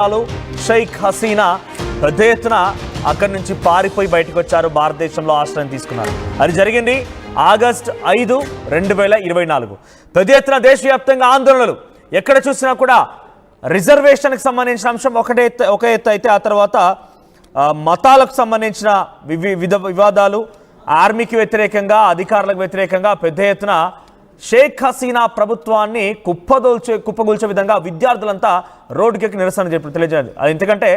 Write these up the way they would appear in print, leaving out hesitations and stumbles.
షేక్ హసీనా పెద్ద ఎత్తున అక్కడి నుంచి పారిపోయి బయటకు వచ్చారు. భారతదేశంలో ఆశ్రయం తీసుకున్నారు. అది జరిగింది ఆగస్టు 5, 2024. పెద్ద ఎత్తున దేశవ్యాప్తంగా ఆందోళనలు. ఎక్కడ చూసినా కూడా రిజర్వేషన్కి సంబంధించిన అంశం ఒక ఎత్తు అయితే, ఆ తర్వాత మతాలకు సంబంధించిన వివాదాలు, ఆర్మీకి వ్యతిరేకంగా, అధికారులకు వ్యతిరేకంగా పెద్ద ఎత్తున షేక్ హసీనా ప్రభుత్వాన్ని కుప్పగూల్చే విధంగా విద్యార్థులంతా రోడ్డుకెక్కి నిరసన తెలియజేయాలి. అది ఎందుకంటే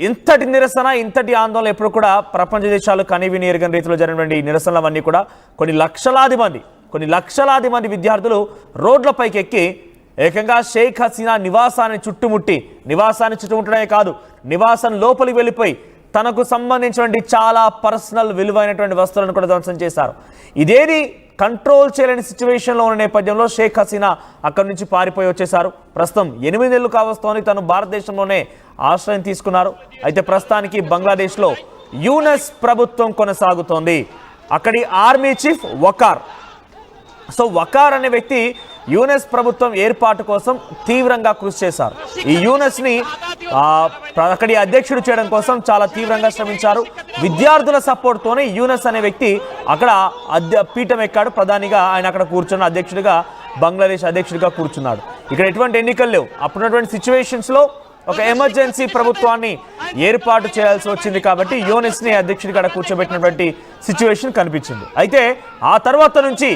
ఇంతటి నిరసన, ఇంతటి ఆందోళన ఎప్పుడు కూడా ప్రపంచ దేశాలు కనివిని ఎరగని రీతిలో జరిగినటువంటి ఈ అవన్నీ కూడా కొన్ని లక్షలాది మంది విద్యార్థులు రోడ్లపైకి ఎక్కి ఏకంగా షేక్ హసీనా నివాసాన్ని చుట్టుముట్టడమే కాదు, నివాసం లోపలికి వెళ్ళిపోయి తనకు సంబంధించినటువంటి చాలా పర్సనల్ విలువైనటువంటి వస్తువులను కూడా ధ్వంసం చేశారు. ఇదేది కంట్రోల్ చేయలేని సిచ్యువేషన్లో ఉన్న నేపథ్యంలో షేక్ హసీనా అక్కడి నుంచి పారిపోయి వచ్చేశారు. ప్రస్తుతం 8 నెలలు కావస్తోంది తను భారతదేశంలోనే ఆశ్రయం తీసుకున్నారు. అయితే ప్రస్తుతానికి బంగ్లాదేశ్లో యూనస్ ప్రభుత్వం కొనసాగుతోంది. అక్కడి army chief Waqar. So Waqar అనే వ్యక్తి యూనస్ ప్రభుత్వం ఏర్పాటు కోసం తీవ్రంగా కృషి చేశారు. ఈ యూనస్ని అక్కడి అధ్యక్షుడు చేయడం కోసం చాలా తీవ్రంగా శ్రమించారు. విద్యార్థుల సపోర్ట్తోనే యూనస్ అనే వ్యక్తి అక్కడ పీఠం ఎక్కాడు. ప్రధానిగా ఆయన అక్కడ కూర్చున్న అధ్యక్షుడిగా, బంగ్లాదేశ్ అధ్యక్షుడిగా కూర్చున్నాడు. ఇక్కడ ఎటువంటి ఎన్నికలు లేవు. అప్పుడున్నటువంటి సిచ్యువేషన్స్లో ఒక ఎమర్జెన్సీ ప్రభుత్వాన్ని ఏర్పాటు చేయాల్సి వచ్చింది కాబట్టి యూనస్ని అధ్యక్షుడిగా అక్కడ కూర్చోబెట్టినటువంటి సిచ్యువేషన్ కనిపించింది. అయితే ఆ తర్వాత నుంచి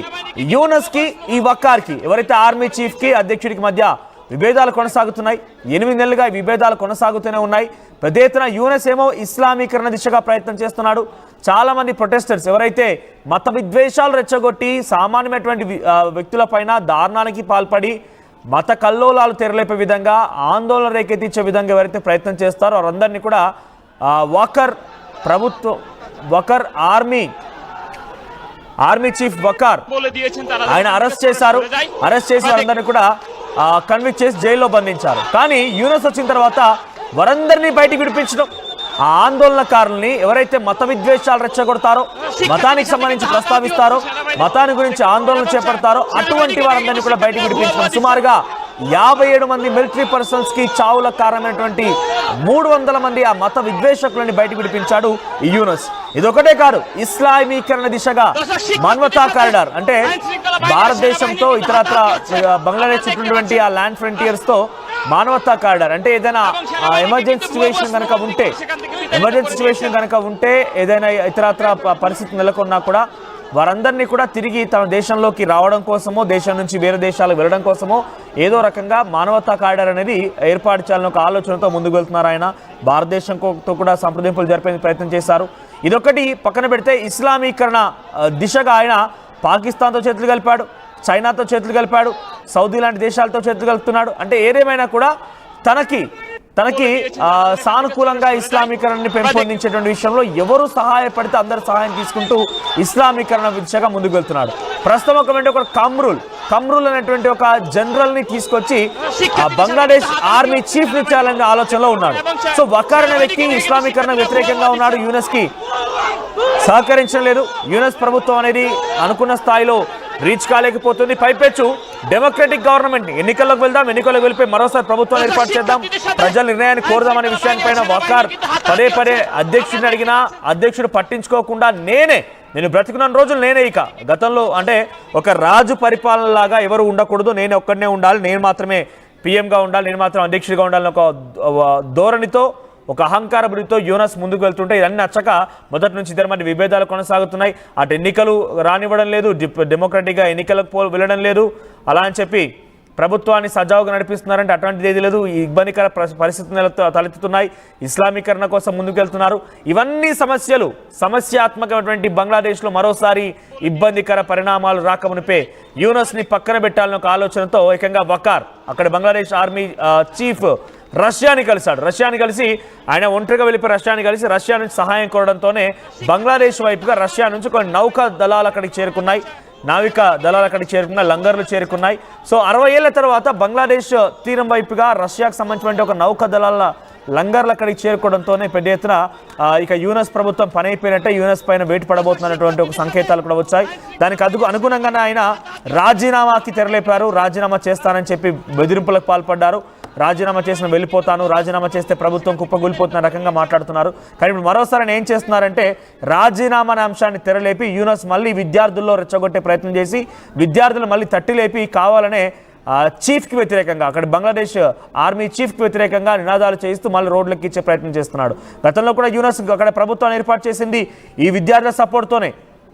యూనస్కి, ఈ వకార్కి, ఎవరైతే ఆర్మీ చీఫ్కి అధ్యక్షుడికి మధ్య విభేదాలు కొనసాగుతున్నాయి. 8 నెలలుగా ఈ విభేదాలు కొనసాగుతూనే ఉన్నాయి. పెద్ద ఎత్తున యూనస్ ఏమో ఇస్లామీకరణ దిశగా ప్రయత్నం చేస్తున్నాడు. చాలామంది ప్రొటెస్టర్స్ ఎవరైతే మత విద్వేషాలు రెచ్చగొట్టి సామాన్యమైనటువంటి వ్యక్తులపైన దారుణానికి పాల్పడి మత కల్లోలాలు తెరలేపే విధంగా, ఆందోళన రేకెత్తించే విధంగా ఎవరైతే ప్రయత్నం చేస్తారో వారందరినీ కూడా వకార్ ఆర్మీ చీఫ్ వకార్ ఆయన అరెస్ట్ చేశారు. అరెస్ట్ చేసి వారందరినీ కూడా కన్విక్ట్ చేసి జైల్లో బంధించారు. కానీ యూనస్ వచ్చిన తర్వాత వారందరినీ బయటికి విడిపించడం, ఆ ఆందోళనకారుల్ని ఎవరైతే మత విద్వేషాలు రెచ్చగొడతారో, మతానికి సంబంధించి ప్రస్తావిస్తారో, మతాన్ని గురించి ఆందోళన చేపడతారో అటువంటి వారందరినీ కూడా బయటికి విడిపించడం. సుమారుగా 57 మంది మిలిటరీ పర్సన్స్ కి చావులకు కారణమైనటువంటి 300 మంది ఆ మత విద్వేషకులని బయటకు విడిపించాడు ఈ యూనస్. ఇదొకటే కాదు, ఇస్లామీకరణ దిశగా మానవతా కారిడార్, అంటే భారతదేశంతో ఇతరత్ర బంగ్లాదేశ్ చుట్టూటువంటి ఆ ల్యాండ్ ఫ్రంటియర్స్ తో మానవతా కారిడార్, అంటే ఏదైనా ఎమర్జెన్సీ సిచ్యువేషన్ కనుక ఉంటే ఏదైనా ఇతరత్ర పరిస్థితి నెలకొన్నా కూడా వారందరినీ కూడా తిరిగి తమ దేశంలోకి రావడం కోసమో, దేశం నుంచి వేరే దేశాలకు వెళ్ళడం కోసమో ఏదో రకంగా మానవతా కారిడార్ అనేది ఏర్పాటు చేయాలని ఒక ఆలోచనతో ముందుకు వెళ్తున్నారు. ఆయన భారతదేశంతో కూడా సంప్రదింపులు జరిపే ప్రయత్నం చేశారు. ఇదొకటి పక్కన పెడితే ఇస్లామీకరణ దిశగా ఆయన పాకిస్తాన్తో చేతులు కలిపాడు, చైనాతో చేతులు కలిపాడు, సౌదీ లాంటి దేశాలతో చేతులు కలుపుతున్నాడు. అంటే ఏదేమైనా కూడా తనకి సానుకూలంగా ఇస్లామీకరణని పెంపొందించేటువంటి విషయంలో ఎవరు సహాయపడితే అందరు సహాయం తీసుకుంటూ ఇస్లామీకరణ దిశగా ముందుకు వెళ్తున్నాడు. ప్రస్తుతం ఒక కమ్రూల్ అనేటువంటి ఒక జనరల్ ని తీసుకొచ్చి బంగ్లాదేశ్ ఆర్మీ చీఫ్ ని చేయాలనే ఆలోచనలో ఉన్నాడు. సో వకార్ అనే వ్యక్తి ఇస్లామీకరణ వ్యతిరేకంగా ఉన్నాడు, యూనస్ కి సహకరించడం లేదు. యూనస్ ప్రభుత్వం అనేది అనుకున్న స్థాయిలో రీచ్ కాలేకపోతుంది. పైపెచ్చు డెమోక్రటిక్ గవర్నమెంట్, ఎన్నికల్లోకి వెళ్ళిపోయి మరోసారి ప్రభుత్వం ఏర్పాటు చేద్దాం, ప్రజల నిర్ణయాన్ని కోరుదామనే విషయానిపైన వకార్ పదే అధ్యక్షుడిని అడిగినా అధ్యక్షుడు పట్టించుకోకుండా నేను బ్రతికున్న రోజులు నేనే, ఇక గతంలో అంటే ఒక రాజు పరిపాలన లాగా ఎవరు ఉండకూడదు, నేను ఒక్కడనే ఉండాలి, నేను మాత్రమే పీఎంగా ఉండాలి, నేను మాత్రం అధ్యక్షుడిగా ఉండాలని ఒక ధోరణితో, ఒక అహంకార బుద్ధితో యూనస్ ముందుకు వెళ్తుంటే ఇవన్నీ నచ్చక మొదటి నుంచి ఇద్దరు మంది విభేదాలు కొనసాగుతున్నాయి. అటు ఎన్నికలు రానివ్వడం లేదు, డెమోక్రటిక్గా ఎన్నికలకు వెళ్ళడం లేదు, అలా అని చెప్పి ప్రభుత్వాన్ని సజావుగా నడిపిస్తున్నారంటే అటువంటిది ఏది లేదు. ఇబ్బందికర పరిస్థితులు తలెత్తుతున్నాయి. ఇస్లామీకరణ కోసం ముందుకు వెళ్తున్నారు. ఇవన్నీ సమస్యాత్మకమైనటువంటి బంగ్లాదేశ్లో మరోసారి ఇబ్బందికర పరిణామాలు రాకమునిపే యూనస్ని పక్కన పెట్టాలని ఒక ఆలోచనతో ఏకంగా వకార్ అక్కడ బంగ్లాదేశ్ ఆర్మీ చీఫ్ రష్యాని కలిసి ఆయన ఒంటరిగా వెళ్ళిపోయి రష్యా నుంచి సహాయం కోరడంతోనే బంగ్లాదేశ్ వైపుగా రష్యా నుంచి కొన్ని నావికా దళాలు అక్కడికి చేరుకున్నాయి, లంగర్లు చేరుకున్నాయి. సో 60 ఏళ్ల తర్వాత బంగ్లాదేశ్ తీరం వైపుగా రష్యాకు సంబంధించిన ఒక నౌకా దళాల లంగర్లు అక్కడికి చేరుకోవడంతోనే పెద్ద ఎత్తున ఇక యూనస్ ప్రభుత్వం పని అయిపోయినట్టే యూనస్ పైన వేటు పడబోతున్నటువంటి ఒక సంకేతాలు కూడా వచ్చాయి. దానికి అనుగుణంగానే ఆయన రాజీనామాకి తెరలేపారు. రాజీనామా చేస్తానని చెప్పి బెదిరింపులకు పాల్పడ్డారు. రాజీనామా చేసిన వెళ్ళిపోతాను, రాజీనామా చేస్తే ప్రభుత్వం కుప్పగూలిపోతున్న రకంగా మాట్లాడుతున్నారు. కానీ ఇప్పుడు మరోసారి ఏం చేస్తున్నారంటే రాజీనామా అనే అంశాన్ని తెరలేపి యూనస్ మళ్ళీ విద్యార్థుల్లో రెచ్చగొట్టే ప్రయత్నం చేసి విద్యార్థులు మళ్ళీ తట్టిలేపి కావాలనే చీఫ్కి వ్యతిరేకంగా అక్కడ బంగ్లాదేశ్ ఆర్మీ చీఫ్కి వ్యతిరేకంగా నినాదాలు చేయిస్తూ మళ్ళీ రోడ్లకి ఇచ్చే ప్రయత్నం చేస్తున్నాడు. గతంలో కూడా యూనస్ అక్కడ ప్రభుత్వాన్ని ఏర్పాటు చేసింది ఈ విద్యార్థుల సపోర్ట్తోనే,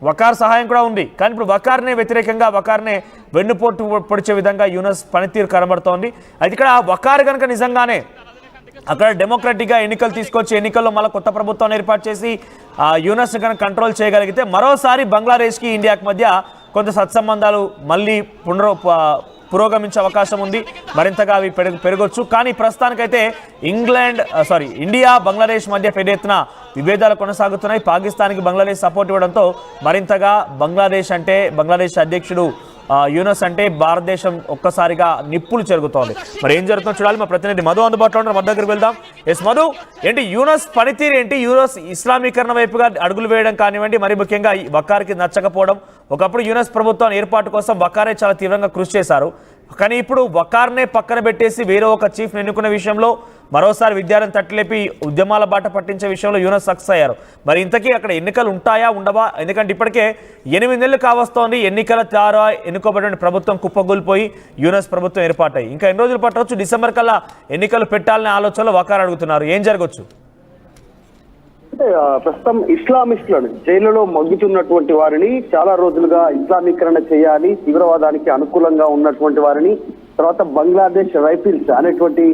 వకార్ సహాయం కూడా ఉంది. కానీ ఇప్పుడు వకార్నే వ్యతిరేకంగా వకార్నే వెన్నుపోటు పొడిచే విధంగా యూనస్ పనితీరు కనబడుతోంది. అయితే ఇక్కడ వకార్ కనుక నిజంగానే అక్కడ డెమోక్రటిక్గా ఎన్నికలు తీసుకొచ్చి ఎన్నికల్లో మళ్ళీ కొత్త ప్రభుత్వాన్ని ఏర్పాటు చేసి యూనస్ కనుక కంట్రోల్ చేయగలిగితే మరోసారి బంగ్లాదేశ్కి ఇండియాకి మధ్య కొంత సత్సంబంధాలు మళ్ళీ పురోగమించే అవకాశం ఉంది, మరింతగా అవి పెరగొచ్చు. కానీ ప్రస్తుతానికైతే ఇండియా బంగ్లాదేశ్ మధ్య పెద్ద ఎత్తున విభేదాలు కొనసాగుతున్నాయి. పాకిస్తాన్కి బంగ్లాదేశ్ సపోర్ట్ ఇవ్వడంతో మరింతగా బంగ్లాదేశ్ అధ్యక్షుడు యూనస్ అంటే భారతదేశం ఒక్కసారిగా నిప్పులు చెరుగుతోంది. మరి ఏం జరుగుతుందో చూడాలి. మా ప్రతినిధి మధు అందుబాటులో ఉన్నారు, మధు దగ్గరికి వెళ్దాం. ఎస్ మధు, ఏంటి యూనస్ పనితీరు ఏంటి? యూనస్ ఇస్లామీకరణ వైపుగా అడుగులు వేయడం కానివ్వండి, మరి ముఖ్యంగా వకార్కి నచ్చకపోవడం. ఒకప్పుడు యూనస్ ప్రభుత్వం ఏర్పాటు కోసం వకారే చాలా తీవ్రంగా కృషి చేశారు. కానీ ఇప్పుడు వకార్నే పక్కన పెట్టేసి వేరే ఒక చీఫ్ని ఎన్నుకునే విషయంలో మరోసారి విద్యార్థిని తట్టిలేపి ఉద్యమాల బాట పట్టించే విషయంలో యూనస్ సక్సెస్ అయ్యారు. మరి ఇంతకీ అక్కడ ఎన్నికలు ఉంటాయా ఉండవా? ఎందుకంటే ఇప్పటికే 8 నెలలు కావస్తోంది ఎన్నికల ద్వారా ఎన్నుకోబడిన ప్రభుత్వం కుప్పగూలిపోయి యూనస్ ప్రభుత్వం ఏర్పాటాయి. ఇంకా ఎన్ని రోజులు పట్టవచ్చు? డిసెంబర్ కల్లా ఎన్నికలు పెట్టాలనే ఆలోచనలో వకార్ అడుగుతున్నారు. ఏం జరగవచ్చు? ప్రస్తుతం ఇస్లామిస్టులను జైలులో మగ్గుతున్నటువంటి వారిని చాలా రోజులుగా ఇస్లామీకరణ చేయాలి, తీవ్రవాదానికి అనుకూలంగా ఉన్నటువంటి వారిని, తర్వాత బంగ్లాదేశ్ రైఫిల్స్ అనేటువంటి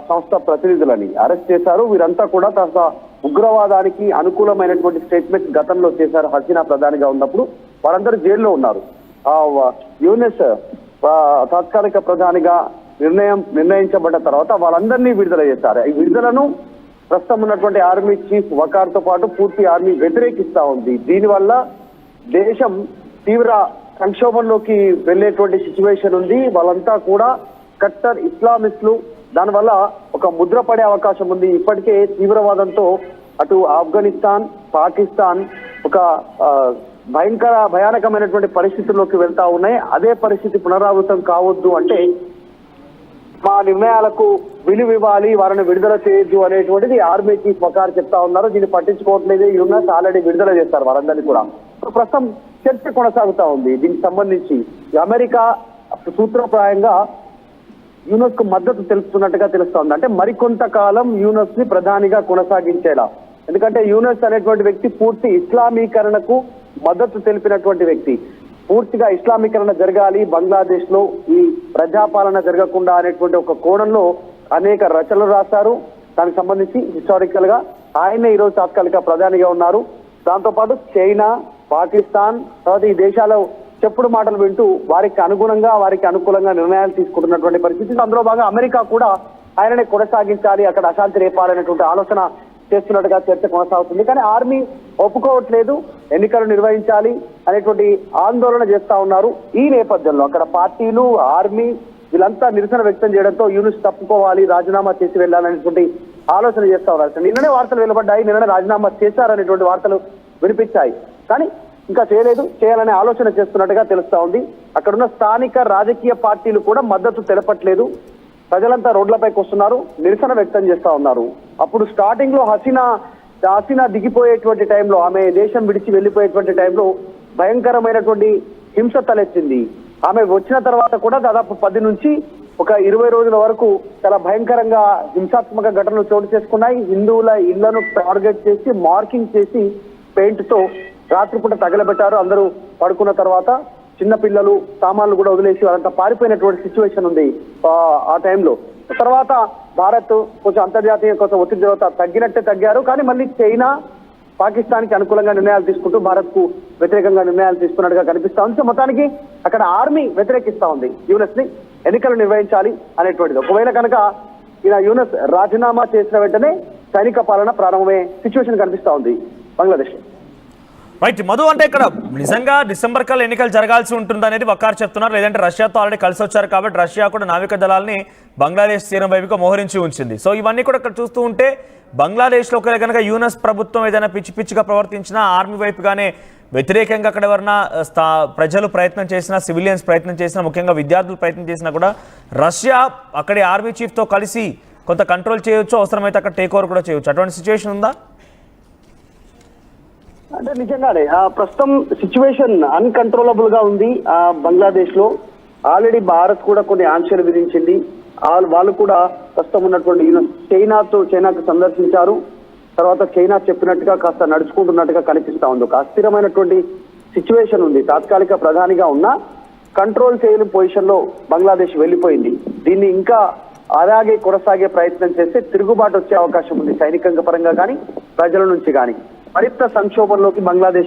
సంస్థ ప్రతినిధులని అరెస్ట్ చేశారు. వీరంతా కూడా కాస్త ఉగ్రవాదానికి అనుకూలమైనటువంటి స్టేట్మెంట్ గతంలో చేశారు. హసీనా ప్రధానిగా ఉన్నప్పుడు వారందరూ జైల్లో ఉన్నారు. యూనస్ తాత్కాలిక ప్రధానిగా నిర్ణయించబడ్డ తర్వాత వాళ్ళందరినీ విడుదల చేశారు. ఈ విడుదలను ప్రస్తుతం ఉన్నటువంటి ఆర్మీ చీఫ్ వకార్ తో పాటు పూర్తి ఆర్మీ వ్యతిరేకిస్తా ఉంది. దీనివల్ల దేశం తీవ్ర సంక్షోభంలోకి వెళ్లేటువంటి సిచ్యువేషన్ ఉంది. వాళ్ళంతా కూడా కట్టర్ ఇస్లామిస్టులు, దానివల్ల ఒక ముద్ర పడే అవకాశం ఉంది. ఇప్పటికే తీవ్రవాదంతో అటు ఆఫ్ఘనిస్తాన్, పాకిస్తాన్ ఒక భయానకమైనటువంటి పరిస్థితుల్లోకి వెళ్తా ఉన్నాయి. అదే పరిస్థితి పునరావృతం కావద్దు అంటే మా నిర్ణయాలకు విలువ ఇవ్వాలి, వారిని విడుదల చేయొద్దు అనేటువంటిది ఆర్మీ చీఫ్ వకార్ చెప్తా ఉన్నారు. దీన్ని పట్టించుకోవట్లేదు. యూనస్ ఆల్రెడీ విడుదల చేస్తారు వారందరినీ కూడా. ప్రస్తుతం చర్చ కొనసాగుతా ఉంది దీనికి సంబంధించి. అమెరికా సూత్రప్రాయంగా యూనస్ కు మద్దతు తెలుపుతున్నట్టుగా తెలుస్తా ఉంది. అంటే మరికొంతకాలం యూనస్ ని ప్రధానిగా కొనసాగించేలా. ఎందుకంటే యూనస్ అనేటువంటి వ్యక్తి పూర్తి ఇస్లామీకరణకు మద్దతు తెలిపినటువంటి వ్యక్తి. పూర్తిగా ఇస్లామీకరణ జరగాలి బంగ్లాదేశ్ లో, ఈ ప్రజాపాలన జరగకుండా అనేటువంటి ఒక కోణంలో అనేక రచనలు రాశారు. దానికి సంబంధించి హిస్టారికల్ గా ఆయనే ఈరోజు తాత్కాలిక ప్రధానిగా ఉన్నారు. దాంతో పాటు చైనా, పాకిస్తాన్, తర్వాత ఈ దేశాల చెప్పుడు మాటలు వింటూ వారికి అనుకూలంగా నిర్ణయాలు తీసుకుంటున్నటువంటి పరిస్థితి. అందులో భాగంగా అమెరికా కూడా ఆయననే కొనసాగించాలి, అక్కడ అశాంతి రేపాలనేటువంటి ఆలోచన చేస్తున్నట్టుగా చర్చ కొనసాగుతుంది. కానీ ఆర్మీ ఒప్పుకోవట్లేదు, ఎన్నికలు నిర్వహించాలి అనేటువంటి ఆందోళన చేస్తా ఉన్నారు. ఈ నేపథ్యంలో అక్కడ పార్టీలు, ఆర్మీ వీళ్ళంతా నిరసన వ్యక్తం చేయడంతో యూనస్ తప్పుకోవాలి, రాజీనామా చేసి వెళ్ళాలనేటువంటి ఆలోచన చేస్తా ఉన్నారు. నిన్ననే వార్తలు వెలువడ్డాయి, నిన్ననే రాజీనామా చేశారనేటువంటి వార్తలు వినిపించాయి. కానీ ఇంకా చేయాలనే ఆలోచన చేస్తున్నట్టుగా తెలుస్తా ఉంది. అక్కడున్న స్థానిక రాజకీయ పార్టీలు కూడా మద్దతు తెలపట్లేదు. ప్రజలంతా రోడ్లపైకి వస్తున్నారు, నిరసన వ్యక్తం చేస్తా ఉన్నారు. అప్పుడు స్టార్టింగ్ లో హసీనా దిగిపోయేటువంటి టైంలో, ఆమె దేశం విడిచి వెళ్లిపోయేటువంటి టైంలో భయంకరమైనటువంటి హింస తలెత్తింది. ఆమె వచ్చిన తర్వాత కూడా దాదాపు 10 నుంచి ఒక 20 రోజుల వరకు చాలా భయంకరంగా హింసాత్మక ఘటనలు చోటు చేసుకున్నాయి. హిందువుల ఇళ్లను టార్గెట్ చేసి, మార్కింగ్ చేసి, పెయింట్ తో రాత్రిపూట తగలబెట్టారు. అందరూ పడుకున్న తర్వాత చిన్న పిల్లలు, సామాన్లు కూడా వదిలేసి వాళ్ళంతా పారిపోయినటువంటి సిచ్యువేషన్ ఉంది ఆ టైంలో. తర్వాత భారత్ కొంచెం అంతర్జాతీయ కొంచెం ఒత్తిడి తర్వాత తగ్గారు. కానీ మళ్ళీ చైనా, పాకిస్తాన్ కి అనుకూలంగా నిర్ణయాలు తీసుకుంటూ భారత్ కు వ్యతిరేకంగా నిర్ణయాలు తీసుకున్నట్టుగా కనిపిస్తా ఉంది. సో మొత్తానికి అక్కడ ఆర్మీ వ్యతిరేకిస్తా ఉంది యూనస్ ని ఎన్నికలు నిర్వహించాలి అనేటువంటిది. ఒకవేళ కనుక ఇలా యూనస్ రాజీనామా చేసిన వెంటనే సైనిక పాలన ప్రారంభమయ్యే సిచ్యువేషన్ కనిపిస్తా ఉంది బంగ్లాదేశ్. రైట్ మధు, అంటే ఇక్కడ నిజంగా డిసెంబర్ కల్లా ఎన్నికలు జరగాల్సి ఉంటుంది అనేది వకార్ చెప్తున్నారు. లేదంటే రష్యాతో ఆల్రెడీ కలిసి వచ్చారు కాబట్టి రష్యా కూడా నావిక దళాలని బంగ్లాదేశ్ తీరం వైపుగా మోహరించి ఉంచింది. సో ఇవన్నీ కూడా ఇక్కడ చూస్తూ ఉంటే బంగ్లాదేశ్లో కనుక యూనస్ ప్రభుత్వం ఏదైనా పిచ్చిగా ప్రవర్తించినా ఆర్మీ వైపుగానే వ్యతిరేకంగా అక్కడ ఎవరన్నా ప్రజలు ప్రయత్నం చేసినా, సివిలియన్స్ ప్రయత్నం చేసినా, ముఖ్యంగా విద్యార్థులు ప్రయత్నం చేసినా కూడా రష్యా అక్కడి ఆర్మీ చీఫ్తో కలిసి కొంత కంట్రోల్ చేయొచ్చు, అవసరమైతే అక్కడ టేక్ ఓవర్ కూడా చేయొచ్చు. అటువంటి సిచ్యువేషన్ ఉందా? అంటే నిజంగానే ప్రస్తుతం సిచ్యువేషన్ అన్కంట్రోలబుల్ గా ఉంది బంగ్లాదేశ్ లో. ఆల్రెడీ భారత్ కూడా కొన్ని ఆంక్షలు విధించింది. వాళ్ళు కూడా ప్రస్తుతం ఉన్నటువంటి చైనాకు సందర్శించారు. తర్వాత చైనా చెప్పినట్టుగా కాస్త నడుచుకుంటున్నట్టుగా కనిపిస్తా ఉంది. ఒక అస్థిరమైనటువంటి సిచ్యువేషన్ ఉంది. తాత్కాలిక ప్రధానిగా ఉన్న కంట్రోల్ చేయని పొజిషన్ లో బంగ్లాదేశ్ వెళ్ళిపోయింది. దీన్ని ఇంకా అలాగే కొనసాగే ప్రయత్నం చేస్తే తిరుగుబాటు వచ్చే అవకాశం ఉంది, సైనికంగా పరంగా కానీ ప్రజల నుంచి కానీ. మరింత సంక్షోభంలోకి బంగ్లాదేశ్